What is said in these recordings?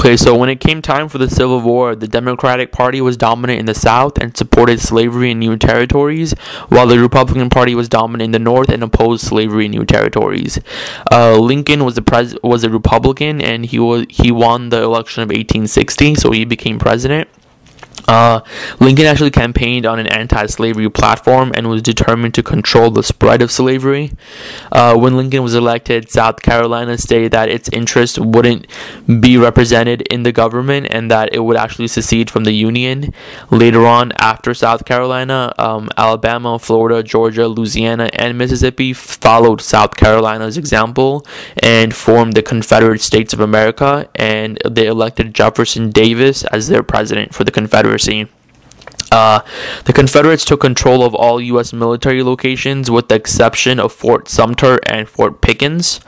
Okay, so when it came time for the Civil War, the Democratic Party was dominant in the South and supported slavery in new territories, while the Republican Party was dominant in the North and opposed slavery in new territories. Lincoln was a Republican, and he won the election of 1860, so he became president. Lincoln actually campaigned on an anti-slavery platform and was determined to control the spread of slavery. When Lincoln was elected, South Carolina stated that its interests wouldn't be represented in the government and that it would actually secede from the Union. Later on, after South Carolina, Alabama, Florida, Georgia, Louisiana, and Mississippi followed South Carolina's example and formed the Confederate States of America, and they elected Jefferson Davis as their president for the Confederacy. The Confederates took control of all U.S. military locations with the exception of Fort Sumter and Fort Pickens.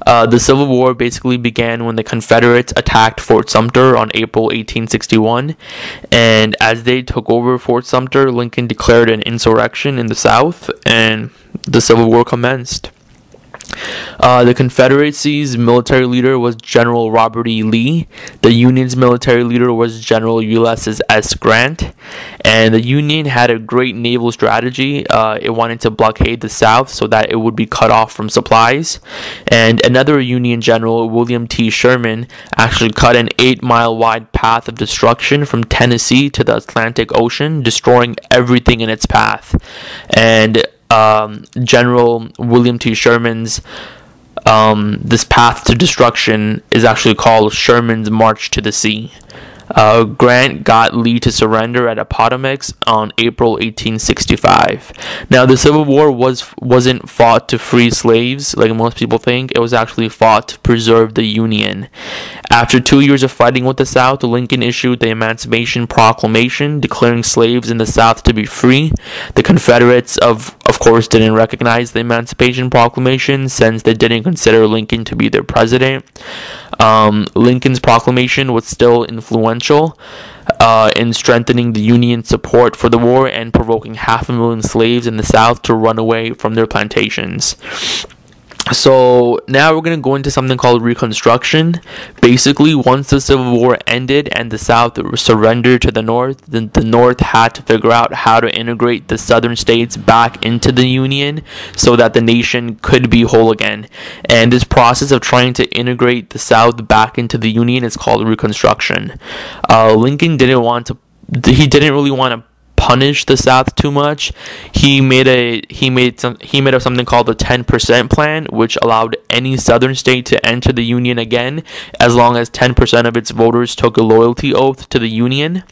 The Civil War basically began when the Confederates attacked Fort Sumter on April 1861, and as they took over Fort Sumter, Lincoln declared an insurrection in the South, and the Civil War commenced. The Confederacy's military leader was General Robert E. Lee. The Union's military leader was General Ulysses S. Grant. And the Union had a great naval strategy. It wanted to blockade the South so that it would be cut off from supplies. And another Union general, William T. Sherman, actually cut an 8-mile wide path of destruction from Tennessee to the Atlantic Ocean, destroying everything in its path. And General William T. Sherman's this path to destruction is actually called Sherman's March to the Sea. Grant got Lee to surrender at Appomattox on April 1865. Now, the Civil War wasn't fought to free slaves like most people think. It was actually fought to preserve the Union. After 2 years of fighting with the South, Lincoln issued the Emancipation Proclamation, declaring slaves in the South to be free. The Confederates, of course, didn't recognize the Emancipation Proclamation since they didn't consider Lincoln to be their president. Lincoln's proclamation was still influential in strengthening the Union's support for the war and provoking 500,000 slaves in the South to run away from their plantations. So now we're going to go into something called Reconstruction. Basically, once the Civil War ended and the South surrendered to the North, then the North had to figure out how to integrate the Southern states back into the Union so that the nation could be whole again. And this process of trying to integrate the South back into the Union is called Reconstruction. Lincoln didn't really want to punish the South too much. He made up something called the 10% plan, which allowed any Southern state to enter the Union again as long as 10% of its voters took a loyalty oath to the Union.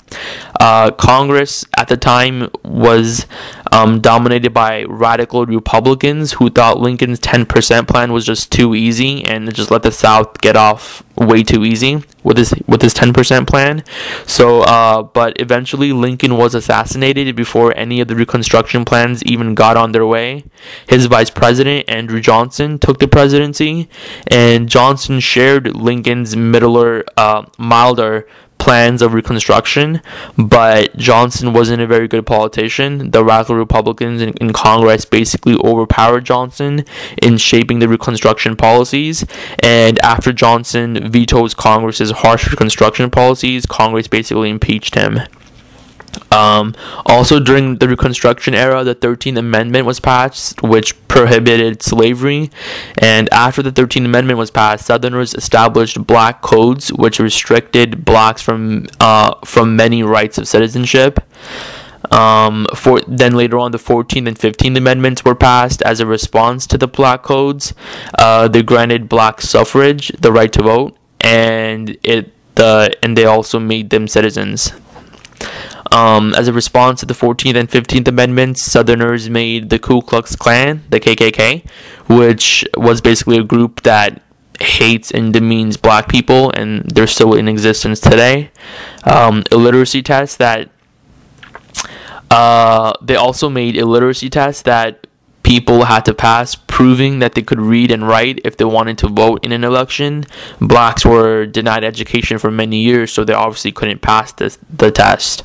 Congress at the time was dominated by radical Republicans who thought Lincoln's 10% plan was just too easy and just let the South get off way too easy with his 10% plan. So but eventually Lincoln was assassinated before any of the Reconstruction plans even got on their way. His vice president, Andrew Johnson, took the presidency, and Johnson shared Lincoln's milder plans of Reconstruction, but Johnson wasn't a very good politician. The radical Republicans in Congress basically overpowered Johnson in shaping the Reconstruction policies, and after Johnson vetoed Congress's harsh Reconstruction policies, Congress basically impeached him. Also during the Reconstruction era, the 13th Amendment was passed, which prohibited slavery, and after the 13th Amendment was passed, Southerners established black codes which restricted blacks from many rights of citizenship. Then later on, the 14th and 15th Amendments were passed as a response to the black codes. They granted black suffrage, the right to vote, and they also made them citizens. As a response to the 14th and 15th Amendments, Southerners made the Ku Klux Klan, the KKK, which was basically a group that hates and demeans black people, and they're still in existence today. Illiteracy tests that they also made illiteracy tests that people had to pass, proving that they could read and write if they wanted to vote in an election. Blacks were denied education for many years, so they obviously couldn't pass the test.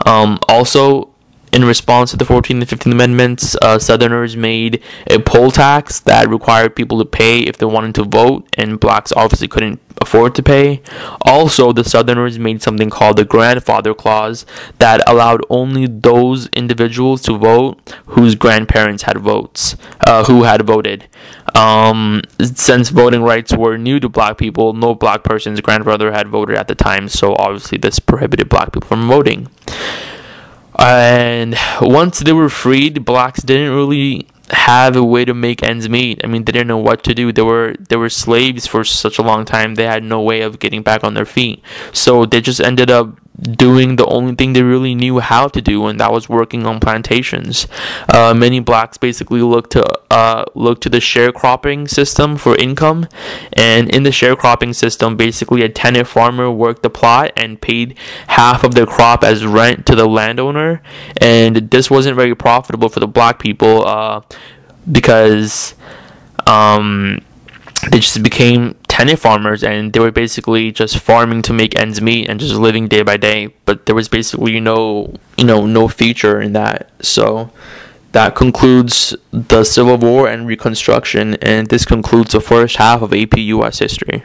Also, In response to the 14th and 15th Amendments, Southerners made a poll tax that required people to pay if they wanted to vote, and blacks obviously couldn't afford to pay. Also, the Southerners made something called the Grandfather Clause that allowed only those individuals to vote whose grandparents had votes, who had voted. Since voting rights were new to black people, no black person's grandfather had voted at the time, so obviously this prohibited black people from voting. And once they were freed, blacks didn't really have a way to make ends meet. I mean, they didn't know what to do. They were slaves for such a long time. They had no way of getting back on their feet. So they just ended up doing the only thing they really knew how to do, and that was working on plantations. Many blacks basically looked to the sharecropping system for income, and in the sharecropping system, basically a tenant farmer worked the plot and paid half of their crop as rent to the landowner, and this wasn't very profitable for the black people because they just became tenant farmers, and they were basically just farming to make ends meet and just living day by day. But there was basically no future in that. So that concludes the Civil War and Reconstruction, and this concludes the first half of AP US history.